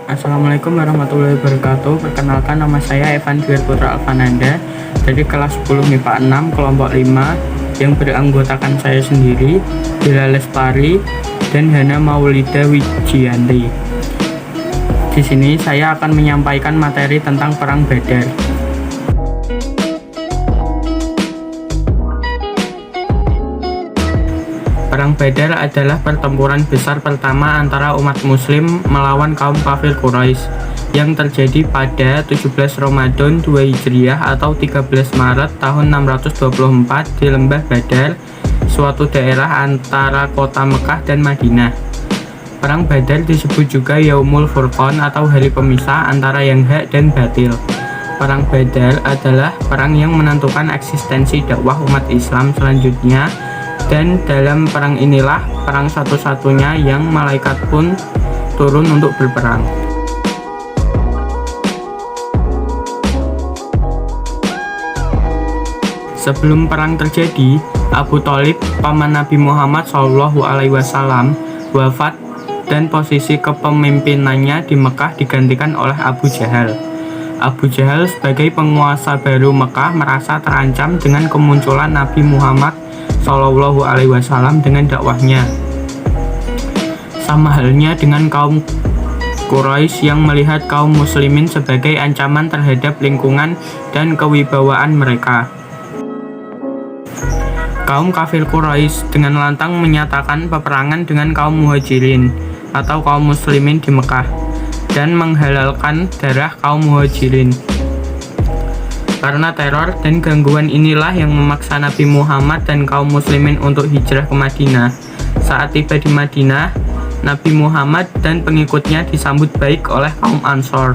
Assalamualaikum warahmatullahi wabarakatuh. Perkenalkan, nama saya Evan Dwi Putra Alvananda dari kelas 10 MIPA 6 kelompok 5 yang beranggotakan saya sendiri, Bella Lestari dan Hana Maulida Wijianti. Di sini saya akan menyampaikan materi tentang Perang Badar. Perang Badar adalah pertempuran besar pertama antara umat muslim melawan kaum kafir Quraisy yang terjadi pada 17 Ramadan 2 Hijriah atau 13 Maret tahun 624 di Lembah Badar, suatu daerah antara kota Mekah dan Madinah. Perang Badar disebut juga Yaumul Furqan atau hari pemisah antara yang hak dan batil. Perang Badar adalah perang yang menentukan eksistensi dakwah umat Islam selanjutnya, dan dalam perang inilah perang satu-satunya yang malaikat pun turun untuk berperang. Sebelum perang terjadi, Abu Thalib, paman Nabi Muhammad SAW, wafat dan posisi kepemimpinannya di Mekah digantikan oleh Abu Jahal. Abu Jahal sebagai penguasa baru Mekah merasa terancam dengan kemunculan Nabi Muhammad SAW dengan dakwahnya. Sama halnya dengan kaum Quraisy yang melihat kaum muslimin sebagai ancaman terhadap lingkungan dan kewibawaan mereka. Kaum kafir Quraisy dengan lantang menyatakan peperangan dengan kaum muhajirin atau kaum muslimin di Mekah dan menghalalkan darah kaum muhajirin. Karena teror dan gangguan inilah yang memaksa Nabi Muhammad dan kaum muslimin untuk hijrah ke Madinah. Saat tiba di Madinah, Nabi Muhammad dan pengikutnya disambut baik oleh kaum Ansor.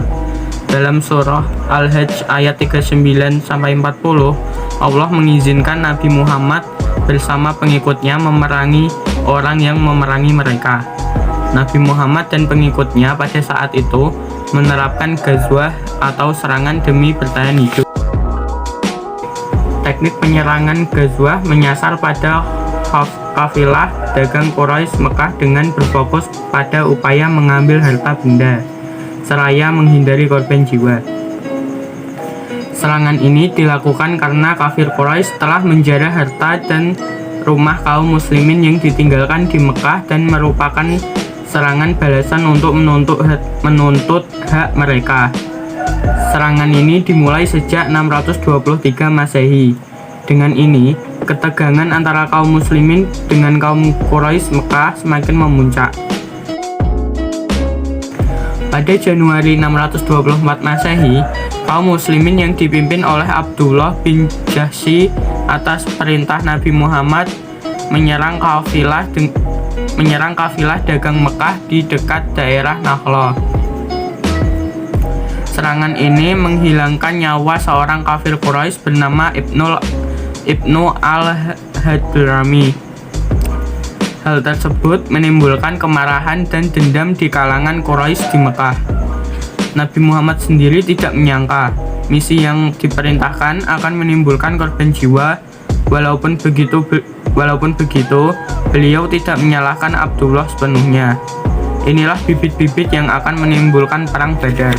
Dalam surah Al-Hajj ayat 39-40, Allah mengizinkan Nabi Muhammad bersama pengikutnya memerangi orang yang memerangi mereka. Nabi Muhammad dan pengikutnya pada saat itu menerapkan ghazwah atau serangan demi bertahan hidup. Teknik penyerangan ghazwah menyasar pada kafilah dagang Quraisy Mekah dengan berfokus pada upaya mengambil harta benda, seraya menghindari korban jiwa. Serangan ini dilakukan karena kafir Quraisy telah menjarah harta dan rumah kaum muslimin yang ditinggalkan di Mekah dan merupakan serangan balasan untuk menuntut hak mereka. Serangan ini dimulai sejak 623 Masehi. Dengan ini, ketegangan antara kaum muslimin dengan kaum Quraisy Mekah semakin memuncak. Pada Januari 624 Masehi, kaum muslimin yang dipimpin oleh Abdullah bin Jahsy atas perintah Nabi Muhammad menyerang kafilah dagang Mekah di dekat daerah Nakhla. Serangan ini menghilangkan nyawa seorang kafir Quraisy bernama Ibnu al-Hadrami. Hal tersebut menimbulkan kemarahan dan dendam di kalangan Quraisy di Mekah. Nabi Muhammad sendiri tidak menyangka misi yang diperintahkan akan menimbulkan korban jiwa. Walaupun begitu, beliau tidak menyalahkan Abdullah sepenuhnya. Inilah bibit-bibit yang akan menimbulkan perang Badar.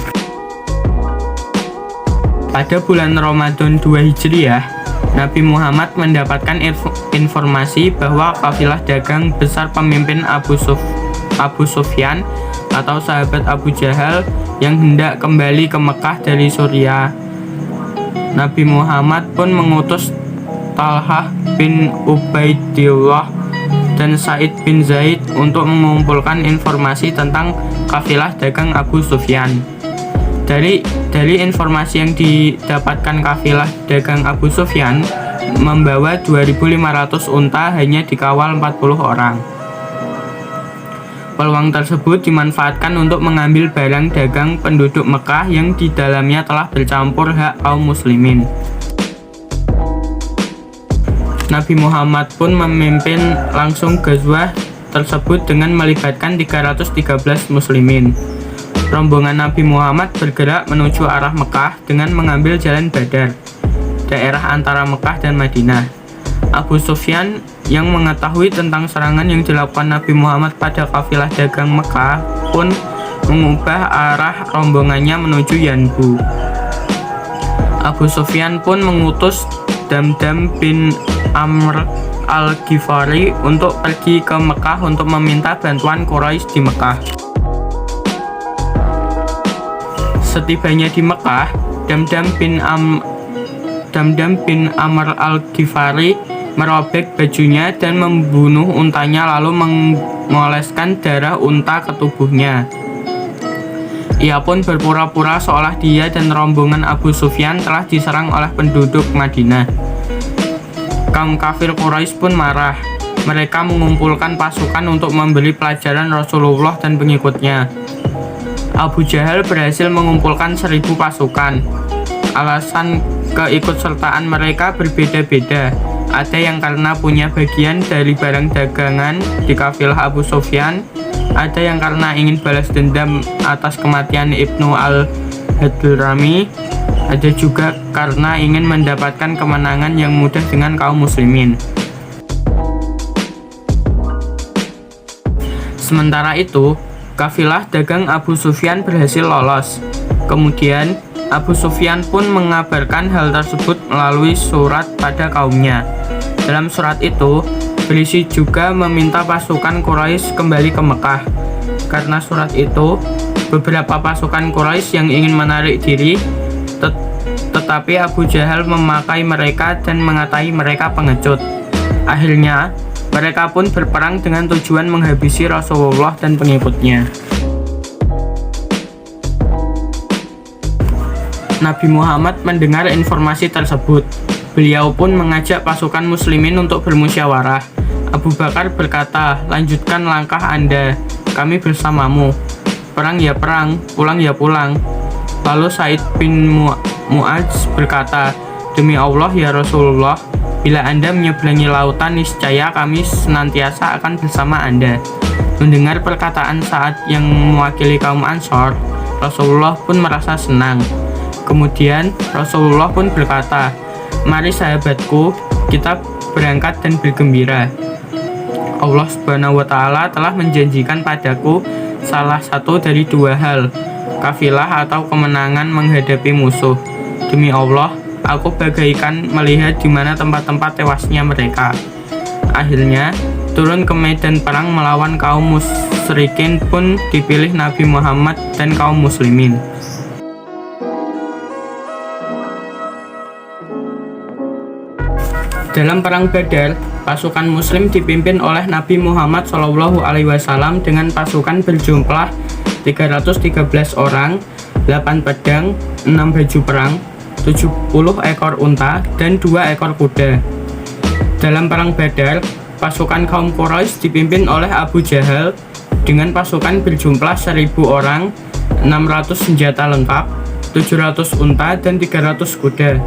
Pada bulan Ramadan 2 Hijriah, Nabi Muhammad mendapatkan informasi bahwa kafilah dagang besar pemimpin Abu Sufyan atau sahabat Abu Jahal yang hendak kembali ke Mekah dari Suriah. Nabi Muhammad pun mengutus Talhah bin Ubaidillah dan Said bin Zaid untuk mengumpulkan informasi tentang kafilah dagang Abu Sufyan. Dari informasi yang didapatkan, kafilah dagang Abu Sufyan membawa 2.500 unta hanya dikawal 40 orang. Peluang tersebut dimanfaatkan untuk mengambil barang dagang penduduk Mekah yang di dalamnya telah bercampur hak kaum muslimin. Nabi Muhammad pun memimpin langsung ghazwah tersebut dengan melibatkan 313 muslimin. Rombongan Nabi Muhammad bergerak menuju arah Mekah dengan mengambil jalan Badar, daerah antara Mekah dan Madinah. Abu Sufyan yang mengetahui tentang serangan yang dilakukan Nabi Muhammad pada kafilah dagang Mekah pun mengubah arah rombongannya menuju Yanbu. Abu Sufyan pun mengutus Damdam bin Amr al-Ghifari untuk pergi ke Mekah untuk meminta bantuan Quraisy di Mekah. Setibanya di Mekah, Damdam bin Amr al-Ghifari merobek bajunya dan membunuh untanya lalu mengoleskan darah unta ke tubuhnya. Ia pun berpura-pura seolah dia dan rombongan Abu Sufyan telah diserang oleh penduduk Madinah. Kaum kafir Quraisy pun marah. Mereka mengumpulkan pasukan untuk memberi pelajaran Rasulullah dan pengikutnya. Abu Jahal berhasil mengumpulkan 1.000 pasukan. Alasan keikutsertaan mereka berbeda-beda. Ada yang karena punya bagian dari barang dagangan di kafilah Abu Sufyan, ada yang karena ingin balas dendam atas kematian Ibnu al-Hadrami, ada juga karena ingin mendapatkan kemenangan yang mudah dengan kaum muslimin. Sementara itu, kafilah dagang Abu Sufyan berhasil lolos. Kemudian, Abu Sufyan pun mengabarkan hal tersebut melalui surat pada kaumnya. Dalam surat itu, berisi juga meminta pasukan Quraisy kembali ke Mekah. Karena surat itu, beberapa pasukan Quraisy yang ingin menarik diri, tetapi Abu Jahal memakai mereka dan mengatai mereka pengecut. Akhirnya, mereka pun berperang dengan tujuan menghabisi Rasulullah dan pengikutnya. Nabi Muhammad mendengar informasi tersebut. Beliau pun mengajak pasukan muslimin untuk bermusyawarah. Abu Bakar berkata, "Lanjutkan langkah Anda, kami bersamamu. Perang ya perang, pulang ya pulang." Lalu Sa'id bin Mu'adz berkata, "Demi Allah ya Rasulullah, bila Anda menyeberangi lautan, niscaya kami senantiasa akan bersama Anda." Mendengar perkataan Sa'ad yang mewakili kaum Ansor, Rasulullah pun merasa senang. Kemudian Rasulullah pun berkata, "Mari sahabatku, kita berangkat dan bergembira. Allah Subhanahu wa Ta'ala telah menjanjikan padaku salah satu dari dua hal, kafilah atau kemenangan menghadapi musuh. Demi Allah, aku bagaikan melihat di mana tempat-tempat tewasnya mereka." Akhirnya, turun ke medan perang melawan kaum musyrikin pun dipilih Nabi Muhammad dan kaum muslimin. Dalam perang Badar, pasukan muslim dipimpin oleh Nabi Muhammad SAW dengan pasukan berjumlah 313 orang, 8 pedang, 6 baju perang, 70 ekor unta, dan 2 ekor kuda. Dalam perang Badar, pasukan kaum Quraisy dipimpin oleh Abu Jahal dengan pasukan berjumlah 1.000 orang, 600 senjata lengkap, 700 unta, dan 300 kuda.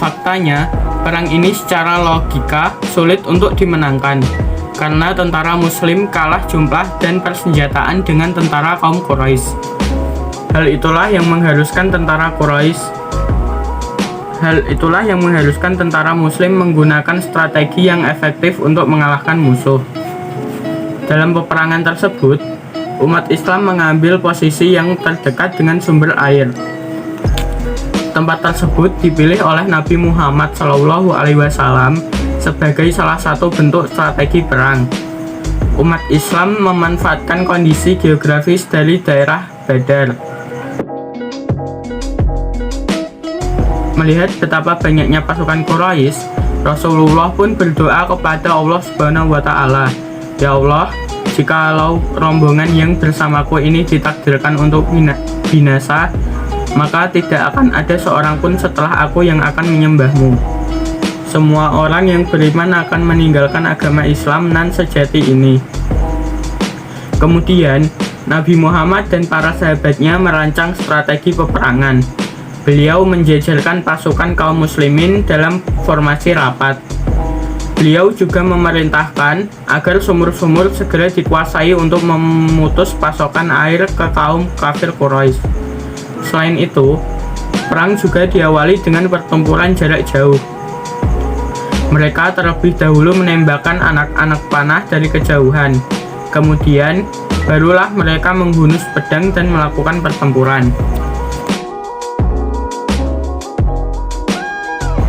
Faktanya, perang ini secara logika sulit untuk dimenangkan karena tentara muslim kalah jumlah dan persenjataan dengan tentara kaum Quraisy. Hal itulah yang mengharuskan tentara muslim menggunakan strategi yang efektif untuk mengalahkan musuh. Dalam peperangan tersebut, umat Islam mengambil posisi yang terdekat dengan sumber air. Tempat tersebut dipilih oleh Nabi Muhammad SAW sebagai salah satu bentuk strategi perang. Umat Islam memanfaatkan kondisi geografis dari daerah Badar. Melihat betapa banyaknya pasukan Quraisy, Rasulullah pun berdoa kepada Allah Subhanahu wa Ta'ala, "Ya Allah, jikalau rombongan yang bersamaku ini ditakdirkan untuk binasa, maka tidak akan ada seorang pun setelah aku yang akan menyembahmu. Semua orang yang beriman akan meninggalkan agama Islam nan sejati ini." Kemudian, Nabi Muhammad dan para sahabatnya merancang strategi peperangan. Beliau menjejerkan pasukan kaum muslimin dalam formasi rapat. Beliau juga memerintahkan agar sumur-sumur segera dikuasai untuk memutus pasokan air ke kaum kafir Quraisy. Selain itu, perang juga diawali dengan pertempuran jarak jauh. Mereka terlebih dahulu menembakkan anak-anak panah dari kejauhan. Kemudian, barulah mereka menghunus pedang dan melakukan pertempuran.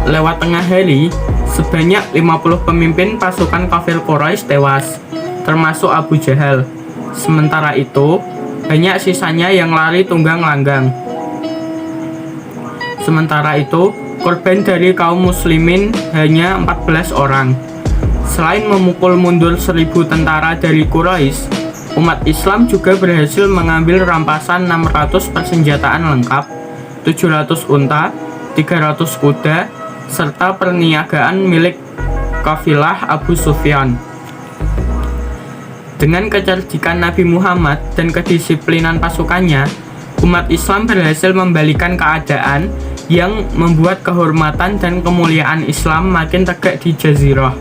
Lewat tengah hari, sebanyak 50 pemimpin pasukan kafir Quraisy tewas, termasuk Abu Jahal. Sementara itu, banyak sisanya yang lari tunggang langgang. Sementara itu, korban dari kaum muslimin hanya 14 orang. Selain memukul mundur 1.000 tentara dari Quraisy, umat Islam juga berhasil mengambil rampasan 600 persenjataan lengkap, 700 unta, 300 kuda, serta perniagaan milik kafilah Abu Sufyan. Dengan kecerdikan Nabi Muhammad dan kedisiplinan pasukannya, umat Islam berhasil membalikan keadaan yang membuat kehormatan dan kemuliaan Islam makin tegak di Jazirah.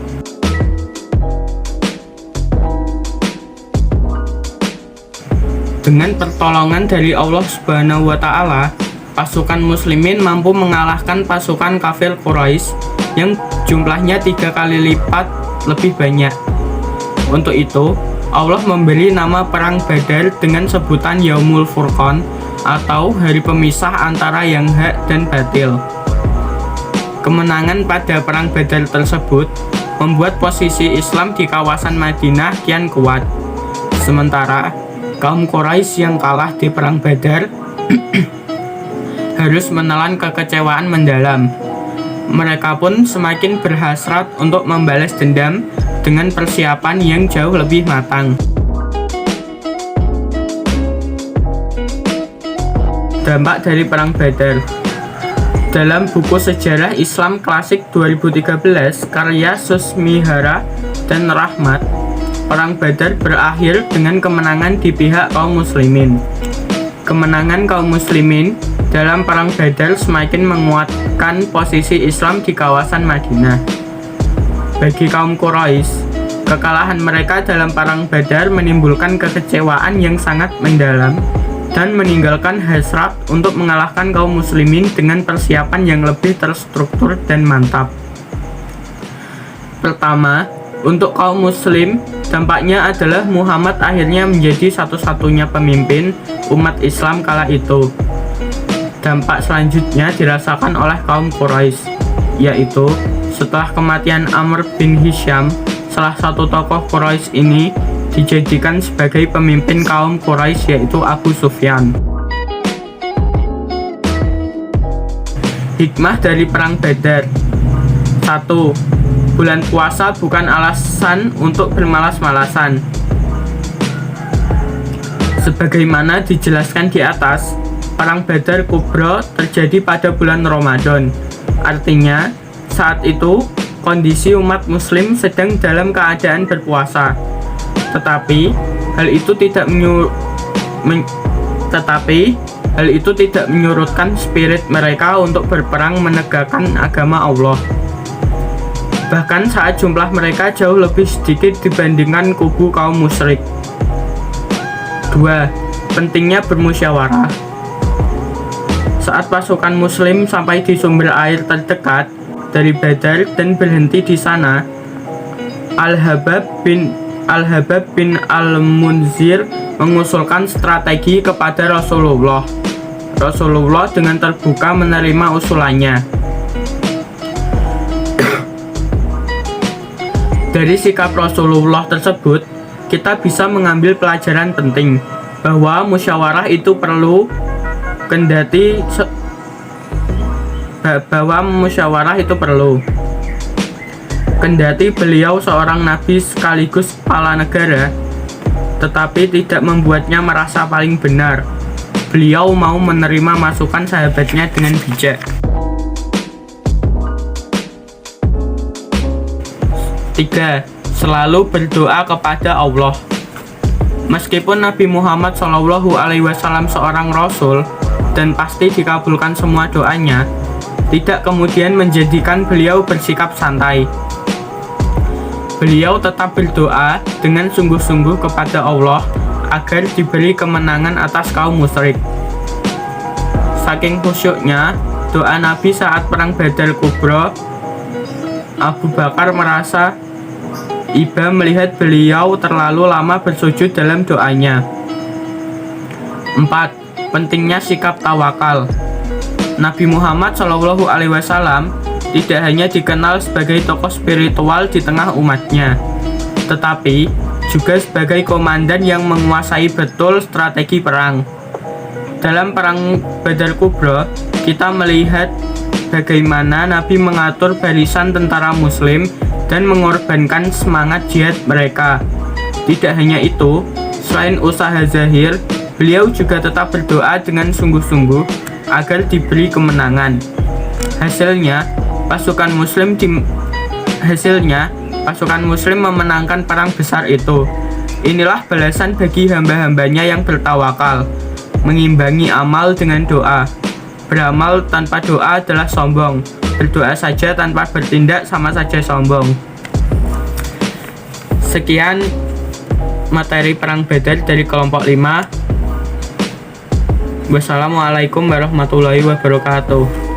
Dengan pertolongan dari Allah Subhanahu wa Ta'ala, pasukan muslimin mampu mengalahkan pasukan kafir Quraisy yang jumlahnya 3 kali lipat lebih banyak. Untuk itu, Allah memberi nama Perang Badar dengan sebutan Yaumul Furqan, atau hari pemisah antara yang hak dan batil. Kemenangan pada Perang Badar tersebut membuat posisi Islam di kawasan Madinah kian kuat. Sementara kaum Quraisy yang kalah di Perang Badar harus menelan kekecewaan mendalam. Mereka pun semakin berhasrat untuk membalas dendam dengan persiapan yang jauh lebih matang. Dampak dari Perang Badar. Dalam buku Sejarah Islam Klasik 2013 karya Susmihara dan Rahmat, Perang Badar berakhir dengan kemenangan di pihak kaum muslimin. Kemenangan kaum muslimin dalam Perang Badar semakin menguatkan posisi Islam di kawasan Madinah. Bagi kaum Quraisy, kekalahan mereka dalam Perang Badar menimbulkan kekecewaan yang sangat mendalam dan meninggalkan hasrat untuk mengalahkan kaum muslimin dengan persiapan yang lebih terstruktur dan mantap. Pertama, untuk kaum muslim, dampaknya adalah Muhammad akhirnya menjadi satu-satunya pemimpin umat Islam kala itu. Dampak selanjutnya dirasakan oleh kaum Quraisy, yaitu setelah kematian Amr bin Hisham, salah satu tokoh Quraisy ini dijadikan sebagai pemimpin kaum Quraisy, yaitu Abu Sufyan. Hikmah dari Perang Badar. 1. Bulan puasa bukan alasan untuk bermalas-malasan. Sebagaimana dijelaskan di atas, Perang Badar Kubra terjadi pada bulan Ramadan. Artinya, saat itu kondisi umat muslim sedang dalam keadaan berpuasa. Tetapi hal itu tidak menyurutkan spirit mereka untuk berperang menegakkan agama Allah. Bahkan saat jumlah mereka jauh lebih sedikit dibandingkan kubu kaum musyrik. 2. Pentingnya bermusyawarah. Saat pasukan muslim sampai di sumber air terdekat dari Badar dan berhenti di sana, Al-Habab bin Al-Munzir mengusulkan strategi kepada Rasulullah. Rasulullah dengan terbuka menerima usulannya. Dari sikap Rasulullah tersebut, kita bisa mengambil pelajaran penting bahwa musyawarah itu perlu, kendati beliau seorang nabi sekaligus kepala negara, tetapi tidak membuatnya merasa paling benar. Beliau mau menerima masukan sahabatnya dengan bijak. 3. Selalu berdoa kepada Allah. Meskipun Nabi Muhammad SAW seorang Rasul dan pasti dikabulkan semua doanya, tidak kemudian menjadikan beliau bersikap santai. Beliau tetap berdoa dengan sungguh-sungguh kepada Allah agar diberi kemenangan atas kaum musyrik. Saking khusyuknya, doa Nabi saat Perang Badar Kubra Abu Bakar merasa iba melihat beliau terlalu lama bersujud dalam doanya. 4. Pentingnya sikap tawakal. Nabi Muhammad SAW tidak hanya dikenal sebagai tokoh spiritual di tengah umatnya, tetapi juga sebagai komandan yang menguasai betul strategi perang. Dalam perang Badar Kubra, kita melihat bagaimana Nabi mengatur barisan tentara Muslim dan mengorbankan semangat jihad mereka. Tidak hanya itu, selain usaha zahir, beliau juga tetap berdoa dengan sungguh-sungguh agar diberi kemenangan. Hasilnya, pasukan Muslim memenangkan perang besar itu. Inilah balasan bagi hamba-hambanya yang bertawakal, mengimbangi amal dengan doa. Beramal tanpa doa adalah sombong. Berdoa saja tanpa bertindak sama saja sombong. Sekian materi perang Badar dari kelompok 5. Wassalamualaikum warahmatullahi wabarakatuh.